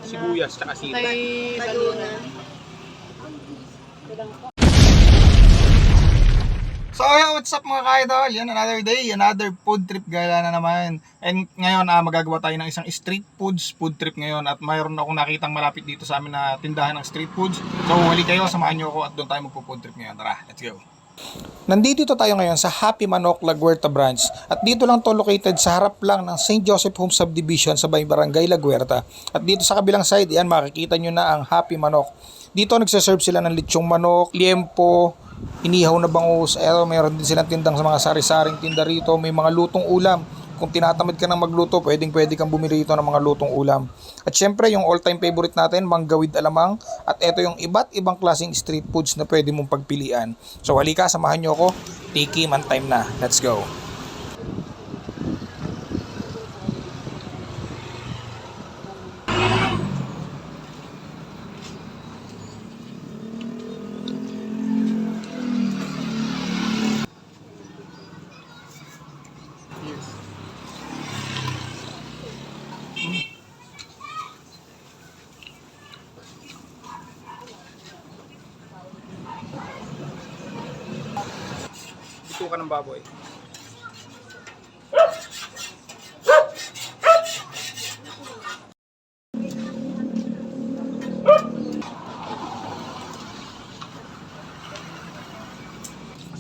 Sibuyas, tsaka sili. Kay Balunan. So yeah, what's up mga ka-idol? Yan, another day, another food trip gala na naman. And ngayon magagawa tayo ng isang street foods food trip ngayon. At mayroon akong nakitang malapit dito sa amin na tindahan ng street foods. So huli kayo, samahan nyo ako at doon tayo magpo-food trip ngayon. Tara, let's go! Nandito tayo ngayon sa Happy Manok, La Huerta branch. At dito lang to located sa harap lang ng St. Joseph Home Subdivision sa Barangay La Huerta. At dito sa kabilang side, yan makikita nyo na ang Happy Manok. Dito nagsaserve sila ng lechong manok, liempo, inihaw na bangus. Mayroon din silang tindang sa mga sari-saring tinda rito. May mga lutong ulam. Kung tinatamad ka ng magluto, pwede kang bumili rito ng mga lutong ulam. At syempre, yung all-time favorite natin, mangga with alamang. At ito yung iba't ibang klaseng street foods na pwede mong pagpilian. So halika, samahan nyo ako. Tiki man time na. Let's go! Ka ng baboy.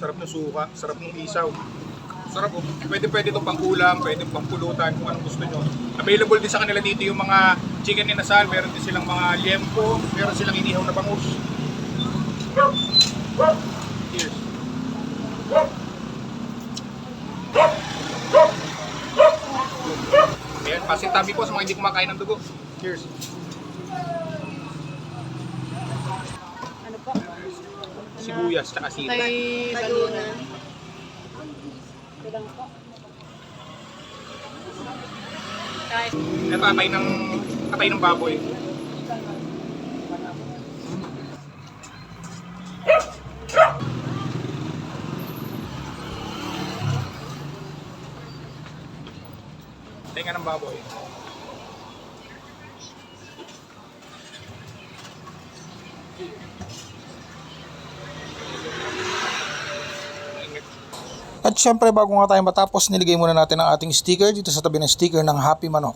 Sarap ng suka, sarap ng isaw. Sarap oh. Pwede itong pang-ulam, pwede pang-pulutan kung anong gusto nyo. Available din sa kanila dito yung mga chicken inasal, meron din silang mga liempo, meron silang inihaw na bangus. Cheers. Ayan, pasintabi po sa mga hindi kumakain ng dugo. Cheers. Ano po? Sibuyas, tsaka sili. Kay Balunan. Ito lang po. Ito, atay ng baboy. Tenga ng baboy. At syempre bago nga tayo matapos, niligay muna natin ang ating sticker dito sa tabi ng sticker ng Happy Manok.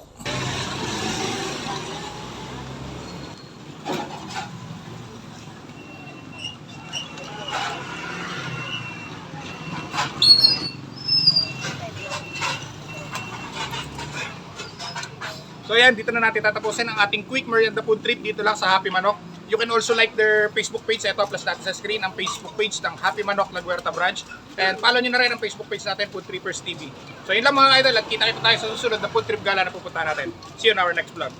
So yan, dito na natin tatapusin ang ating quick merienda food trip dito lang sa Happy Manok. You can also like their Facebook page. Ito, plus natin sa screen ang Facebook page ng Happy Manok La Huerta branch. And follow nyo na rin ang Facebook page natin, Food Trippers TV. So yun lang mga idol, at kita tayo sa susunod na food trip gala na pupunta natin. See you in our next vlog.